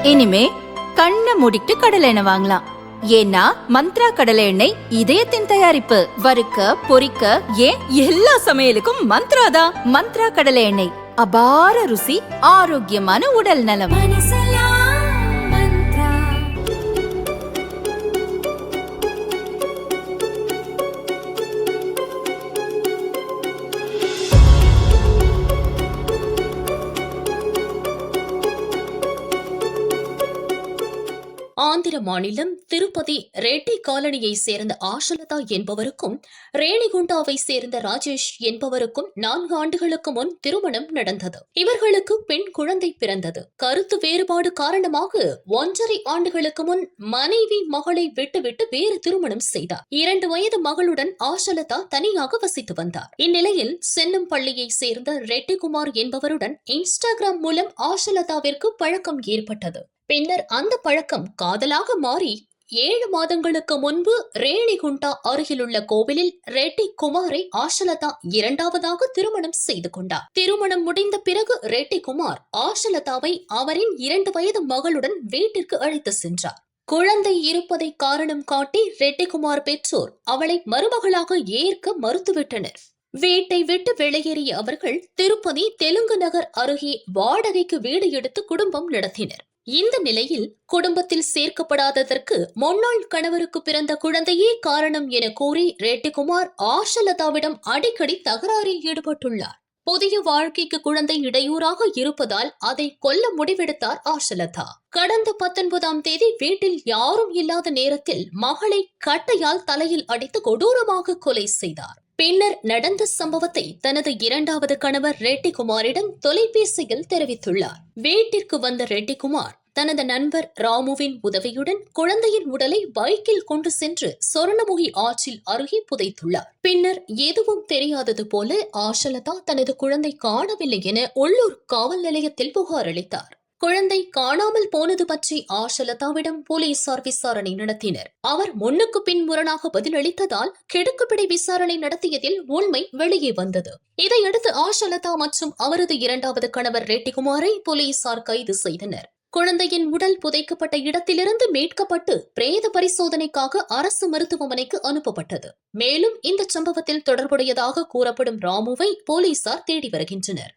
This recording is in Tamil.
இனிமே கண்ணை மூடிட்டு கடலை எண்ணெய் வாங்கலாம். ஏன்னா மந்த்ரா கடலை எண்ணெய் இதயத்தின் தயாரிப்பு. வறுக்க பொரிக்க ஏன் எல்லா சமையலுக்கும் மந்த்ரா தான். மந்த்ரா கடலை எண்ணெய், அபார ருசி, ஆரோக்கியமான உடல் நலம். ஆந்திர மாநிலம் திருப்பதி ரெட்டி காலனியை சேர்ந்த ஆஷலதா என்பவருக்கும் ரேணிகுண்டாவை சேர்ந்த ராஜேஷ் என்பவருக்கும் 4 ஆண்டுகளுக்கு முன் திருமணம் நடந்தது. இவர்களுக்கு பெண் குழந்தை பிறந்தது. கருத்து வேறுபாடு காரணமாக 1.5 ஆண்டுகளுக்கு முன் மனைவி மகளை விட்டுவிட்டு வேறு திருமணம் செய்தார். 2 வயது மகளுடன் ஆஷலதா தனியாக வசித்து வந்தார். இந்நிலையில் சென்னம் பள்ளியை சேர்ந்த ரெட்டிகுமார் என்பவருடன் இன்ஸ்டாகிராம் மூலம் ஆஷலதாவிற்கு பழக்கம் ஏற்பட்டது. பின்னர் அந்த பழக்கம் காதலாக மாறி 7 மாதங்களுக்கு முன்பு ரேணிகுண்டா அருகிலுள்ள கோவிலில் ரெட்டி குமாரை ஆஷலதா 2வதாக திருமணம் செய்து கொண்டார். திருமணம் முடிந்த பிறகு ரெட்டி குமார் ஆஷலதாவை அவரின் 2 வயது மகளுடன் வீட்டிற்கு அழைத்து சென்றார். குழந்தை இருப்பதை காரணம் காட்டி ரெட்டிகுமார் பெற்றோர் அவளை மருமகளாக ஏற்க மறுத்துவிட்டனர். வீட்டை விட்டு வெளியேறிய அவர்கள் திருப்பதி தெலுங்கு நகர் அருகே வாடகைக்கு வீடு எடுத்து குடும்பம் நடத்தினர். இந்த நிலையில் குடும்பத்தில் சேர்க்கப்படாததற்கு முன்னாள் கணவருக்கு பிறந்த குழந்தையே காரணம் என கூறி ரெட்டிகுமார் ஆஷலதாவிடம் அடிக்கடி தகராறில் ஈடுபட்டுள்ளார். புதிய வாழ்க்கைக்கு குழந்தை இடையூறாக இருப்பதால் அதை கொல்ல முடிவெடுத்தார் ஆஷலதா. கடந்த 19ஆம் தேதி வீட்டில் யாரும் இல்லாத நேரத்தில் மகளை கட்டையால் தலையில் அடித்து கொடூரமாக கொலை செய்தார். பின்னர் நடந்த சம்பவத்தை தனது 2வது கணவர் ரெட்டிகுமாரிடம் தொலைபேசியில் தெரிவித்துள்ளார். வீட்டிற்கு வந்த ரெட்டிகுமார் தனது நண்பர் ராமுவின் உதவியுடன் குழந்தையின் உடலை பைக்கில் கொண்டு சென்று சொர்ணமுகி ஆற்றில் அருகே புதைத்துள்ளார். பின்னர் எதுவும் தெரியாதது போல ஆஷலதா தனது குழந்தை காணவில்லை என உள்ளூர் காவல் நிலையத்தில் புகார் அளித்தார். குழந்தை காணாமல் போனது பற்றி ஆஷலதாவிடம் போலீசார் விசாரணை நடத்தினர். அவர் முன்னுக்கு பின் முரணாக பதிலளித்ததால் கிடுக்குப்பிடி விசாரணை நடத்தியதில் உண்மை வெளியே வந்தது. இதையடுத்து ஆஷலதா மற்றும் அவரது 2வது கணவர் ரெட்டிகுமாரை போலீசார் கைது செய்தனர். குழந்தையின் உடல் புதைக்கப்பட்ட இடத்திலிருந்து மீட்கப்பட்டு பிரேத பரிசோதனைக்காக அரசு மருத்துவமனைக்கு அனுப்பப்பட்டது. மேலும் இந்த சம்பவத்தில் தொடர்புடையதாக கூறப்படும் ராமுவை போலீசார் தேடி வருகின்றனர்.